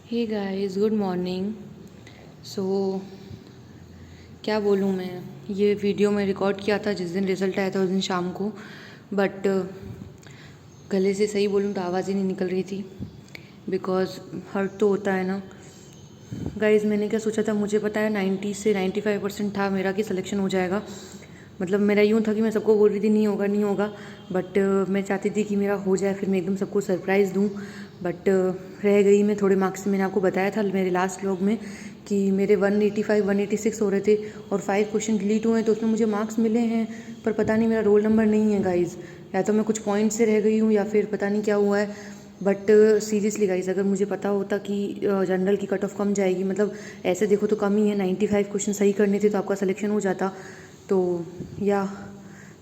हे guys, good morning. So क्या बोलूँ मैं। ये वीडियो मैं रिकॉर्ड किया था जिस दिन रिज़ल्ट आया था उस दिन शाम को, बट गले से सही बोलूँ तो आवाज़ ही नहीं निकल रही थी। बिकॉज़ हर्ट तो होता है ना गाइस। मैंने क्या सोचा था, मुझे पता है 90 से 95% था मेरा कि सिलेक्शन हो जाएगा। मतलब मेरा यूँ था कि मैं सबको बोल रही थी नहीं होगा नहीं होगा, बट मैं चाहती थी कि मेरा हो जाए, फिर मैं एकदम सबको सरप्राइज़ दूँ। बट रह गई मैं थोड़े मार्क्स से। मैंने आपको बताया था मेरे लास्ट व्लॉग में कि मेरे 185 186 हो रहे थे और 5 क्वेश्चन डिलीट हुए हैं, तो उसमें मुझे मार्क्स मिले हैं, पर पता नहीं मेरा रोल नंबर नहीं है गाइज़। या तो मैं कुछ पॉइंट से रह गई हूँ या फिर पता नहीं क्या हुआ है। बट सीरियसली गाइज, अगर मुझे पता होता कि जनरल की कट ऑफ कम जाएगी, मतलब ऐसे देखो तो कम ही है, 95 क्वेश्चन सही करने थे तो आपका सिलेक्शन हो जाता। तो या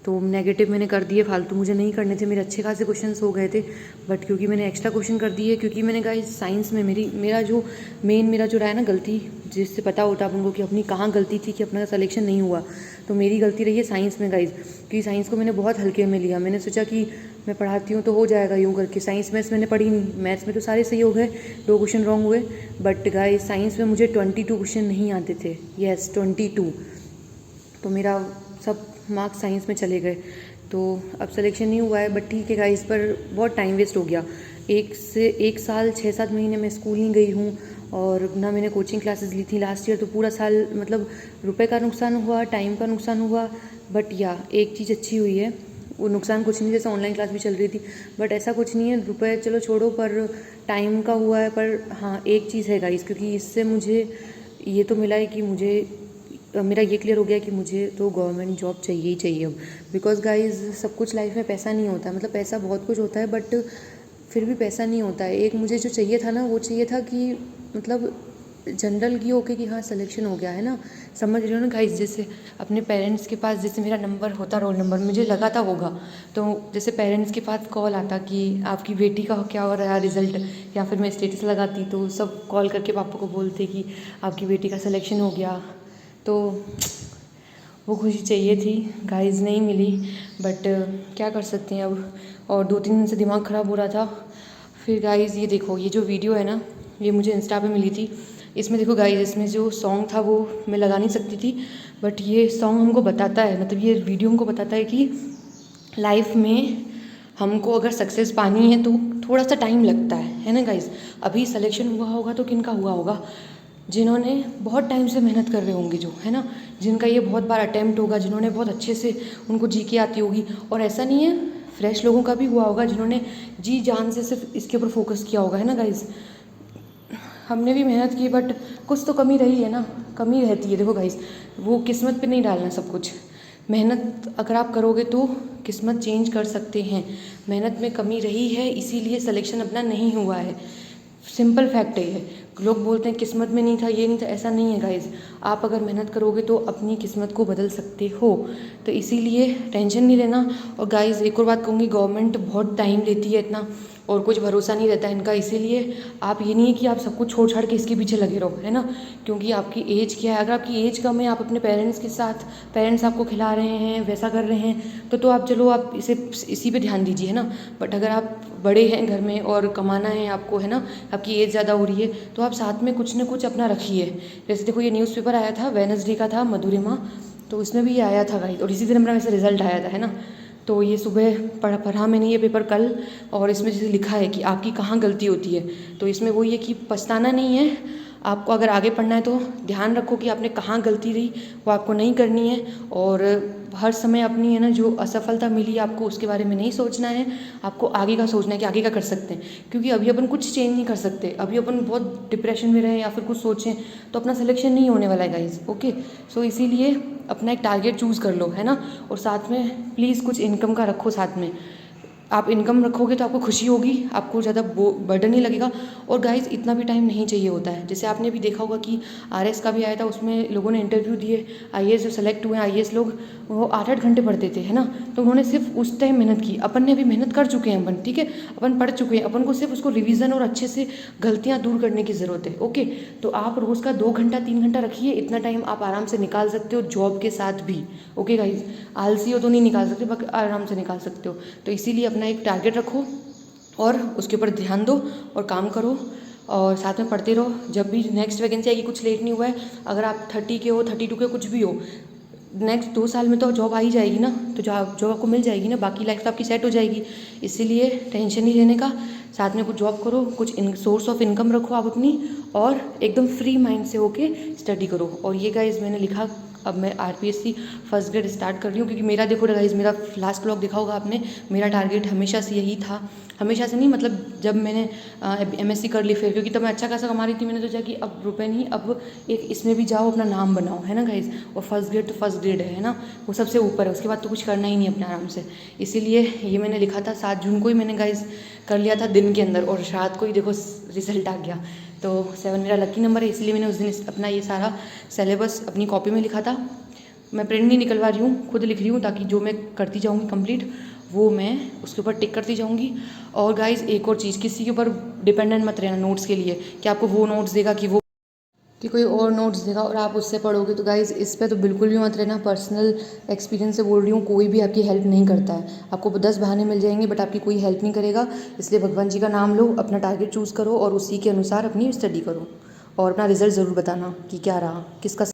तो नेगेटिव मैंने कर दिए, फालतू मुझे नहीं करने थे। मेरे अच्छे खासे क्वेश्चंस हो गए थे, बट क्योंकि मैंने एक्स्ट्रा क्वेश्चन कर दिए, क्योंकि मैंने गाइज साइंस में मेरा जो रहा है ना गलती, जिससे पता होता आप उनको कि अपनी कहाँ गलती थी कि अपना सिलेक्शन नहीं हुआ, तो मेरी गलती रही है साइंस में गाइज। क्योंकि साइंस को मैंने बहुत हल्के में लिया। मैंने सोचा कि मैं पढ़ाती हूँ तो हो जाएगा यूँ करके। साइंस मैथ्स मैंने पढ़ी नहीं, मैथ्स में तो सारे सही हो गए, 2 क्वेश्चन रॉन्ग हुए। बट गाइज साइंस में मुझे 22 क्वेश्चन नहीं आते थे। येस 22। तो मेरा सब मार्क्स साइंस में चले गए, तो अब सिलेक्शन नहीं हुआ है। बट ठीक है गाइस, पर बहुत टाइम वेस्ट हो गया। 1 साल 6-7 महीने मैं स्कूल नहीं गई हूँ, और ना मैंने कोचिंग क्लासेस ली थी लास्ट ईयर। तो पूरा साल मतलब रुपए का नुकसान हुआ, टाइम का नुकसान हुआ। बट या एक चीज़ अच्छी हुई है, वो नुकसान कुछ नहीं, जैसे ऑनलाइन क्लास भी चल रही थी, बट ऐसा कुछ नहीं है। रुपए चलो छोड़ो, पर टाइम का हुआ है। पर हाँ, एक चीज़ है गाइस, क्योंकि इससे मुझे ये तो मिला है कि मुझे मेरा ये क्लियर हो गया कि मुझे तो गवर्नमेंट जॉब चाहिए ही चाहिए अब। बिकॉज गाइज सब कुछ लाइफ में पैसा नहीं होता है, मतलब पैसा बहुत कुछ होता है, बट फिर भी पैसा नहीं होता है। एक मुझे जो चाहिए था ना, वो चाहिए था कि मतलब जनरल की होके कि हाँ सिलेक्शन हो गया है ना, समझ रहे हो ना गाइज। जैसे अपने पेरेंट्स के पास जैसे मेरा नंबर होता, रोल नंबर मुझे लगा था होगा, तो जैसे पेरेंट्स के पास कॉल आता कि आपकी बेटी का क्या हो रहा है रिज़ल्ट, या फिर मैं स्टेटस लगाती तो सब कॉल करके पापा को बोलते कि आपकी बेटी का सिलेक्शन हो गया। तो वो खुशी चाहिए थी गाइज, नहीं मिली। बट क्या कर सकते हैं अब। और 2-3 दिन से दिमाग ख़राब हो रहा था। फिर गाइज ये देखो, ये जो वीडियो है ना, ये मुझे इंस्टा पे मिली थी। इसमें देखो गाइज, इसमें जो सॉन्ग था वो मैं लगा नहीं सकती थी, बट ये सॉन्ग हमको बताता है, मतलब ये वीडियो हमको बताता है कि लाइफ में हमको अगर सक्सेस पानी है तो थोड़ा सा टाइम लगता है ना गाइज। अभी सिलेक्शन हुआ होगा तो किनका हुआ होगा, जिन्होंने बहुत टाइम से मेहनत कर रहे होंगे, जो है ना, जिनका ये बहुत बार अटैम्प्ट होगा, जिन्होंने बहुत अच्छे से उनको जी के आती होगी। और ऐसा नहीं है, फ्रेश लोगों का भी हुआ होगा जिन्होंने जी जान से सिर्फ इसके ऊपर फोकस किया होगा, है ना गाइज। हमने भी मेहनत की, बट कुछ तो कमी रही है ना, कमी रहती है। देखो गाइज, वो किस्मत पे नहीं डालना सब कुछ। मेहनत अगर आप करोगे तो किस्मत चेंज कर सकते हैं। मेहनत में कमी रही है, इसीलिए सिलेक्शन अपना नहीं हुआ है। सिंपल फैक्ट है ये। लोग बोलते हैं किस्मत में नहीं था, ये नहीं था, ऐसा नहीं है गाइज। आप अगर मेहनत करोगे तो अपनी किस्मत को बदल सकते हो, तो इसीलिए टेंशन नहीं लेना। और गाइज एक और बात कहूँगी, गवर्नमेंट बहुत टाइम लेती है इतना, और कुछ भरोसा नहीं रहता इनका। इसीलिए आप ये नहीं है कि आप सब कुछ छोड़ छाड़ के इसके पीछे लगे रहो, है ना। क्योंकि आपकी एज क्या है, अगर आपकी एज कम है, आप अपने पेरेंट्स के साथ, पेरेंट्स आपको खिला रहे हैं, वैसा कर रहे हैं, तो आप चलो आप इसी पे ध्यान दीजिए, है ना। बट अगर आप बड़े हैं घर में और कमाना है आपको, है ना, आपकी एज ज़्यादा हो रही है, तो आप साथ में कुछ ना कुछ अपना रखिए। जैसे देखो, ये न्यूज़पेपर आया था वेडनेसडे का था, मधुरिमा, तो उसमें भी ये आया था गाइस, और इसी दिन मेरा वैसे रिजल्ट आया था, है ना। तो ये सुबह पढ़ा मैंने ये पेपर कल, और इसमें जैसे लिखा है कि आपकी कहाँ गलती होती है, तो इसमें वो ये कि पछताना नहीं है आपको। अगर आगे पढ़ना है तो ध्यान रखो कि आपने कहाँ गलती रही, वो आपको नहीं करनी है। और हर समय अपनी, है ना, जो असफलता मिली आपको उसके बारे में नहीं सोचना है, आपको आगे का सोचना है कि आगे का कर सकते हैं। क्योंकि अभी अपन कुछ चेंज नहीं कर सकते, अभी अपन बहुत डिप्रेशन में रहें या फिर कुछ सोचें तो अपना सिलेक्शन नहीं होने वाला है गाइज। ओके, सो इसीलिए अपना एक टारगेट चूज़ कर लो, है ना। और साथ में प्लीज़ कुछ इनकम का रखो साथ में। आप इनकम रखोगे तो आपको खुशी होगी, आपको ज़्यादा बर्डन नहीं लगेगा। और गाइज इतना भी टाइम नहीं चाहिए होता है। जैसे आपने भी देखा होगा कि आरएस का भी आया था, उसमें लोगों ने इंटरव्यू दिए, आईएएस जो सेलेक्ट हुए आईएएस लोग, वो 8-8 घंटे पढ़ते थे, है ना। तो उन्होंने सिर्फ उस टाइम मेहनत की। अपन ने अभी मेहनत कर चुके हैं अपन, ठीक है, अपन पढ़ चुके हैं, अपन को सिर्फ उसको रिवीजन और अच्छे से गलतियाँ दूर करने की ज़रूरत है। ओके, तो आप रोज़ का 2 घंटा 3 घंटा रखिए, इतना टाइम आप आराम से निकाल सकते हो जॉब के साथ भी। ओके गाइज, आलसी हो तो नहीं निकाल सकते, बाकी आराम से निकाल सकते हो। तो इसीलिए अपना एक टारगेट रखो और उसके ऊपर ध्यान दो और काम करो। और साथ में पढ़ते रहो। जब भी नेक्स्ट वैकेंसी आएगी, कुछ लेट नहीं हुआ है, अगर आप 30 के हो, 32 के कुछ भी हो, नेक्स्ट 2 साल में तो जॉब आ ही जाएगी ना, तो जॉब आपको मिल जाएगी ना, बाकी लाइफ तो आपकी सेट हो जाएगी। इसीलिए टेंशन नहीं लेने का, साथ में कुछ जॉब करो, कुछ सोर्स ऑफ इनकम रखो आप अपनी, और एकदम फ्री माइंड से होके स्टडी करो। और ये गाइस मैंने लिखा, अब मैं RPSC फर्स्ट ग्रेड स्टार्ट कर रही हूँ, क्योंकि मेरा देखो गाइस, मेरा लास्ट ब्लॉग देखा होगा आपने, मेरा टारगेट हमेशा से यही था, हमेशा से नहीं, मतलब जब मैंने MSc कर ली फिर, क्योंकि तब मैं अच्छा खासा कमा रही थी, मैंने सोचा कि अब रुपए नहीं, अब एक इसमें भी जाओ, अपना नाम बनाओ, है ना गाइस। और फर्स्ट ग्रेड तो फर्स्ट ग्रेड है ना, वो सबसे ऊपर है, उसके बाद तो कुछ करना ही नहीं अपने आराम से। इसीलिए ये मैंने लिखा था, 7 जून को ही मैंने गाइस कर लिया था दिन के अंदर, और रात को ही देखो रिजल्ट आ गया। तो 7 मेरा लकी नंबर है, इसलिए मैंने उस दिन अपना ये सारा सिलेबस अपनी कॉपी में लिखा था। मैं प्रिंट नहीं निकलवा रही हूँ, खुद लिख रही हूँ, ताकि जो मैं करती जाऊँगी कंप्लीट, वो मैं उसके ऊपर टिक करती जाऊँगी। और गाइस एक और चीज़, किसी के ऊपर डिपेंडेंट मत रहना नोट्स के लिए, कि आपको वो नोट्स देगा कि कोई और नोट्स देगा और आप उससे पढ़ोगे। तो गाइज़ इस पे तो बिल्कुल भी मत रहना, पर्सनल एक्सपीरियंस से बोल रही हूँ, कोई भी आपकी हेल्प नहीं करता है। आपको 10 बहाने मिल जाएंगे, बट आपकी कोई हेल्प नहीं करेगा। इसलिए भगवान जी का नाम लो, अपना टारगेट चूज़ करो और उसी के अनुसार अपनी स्टडी करो, और अपना रिजल्ट ज़रूर बताना कि क्या रहा, किसका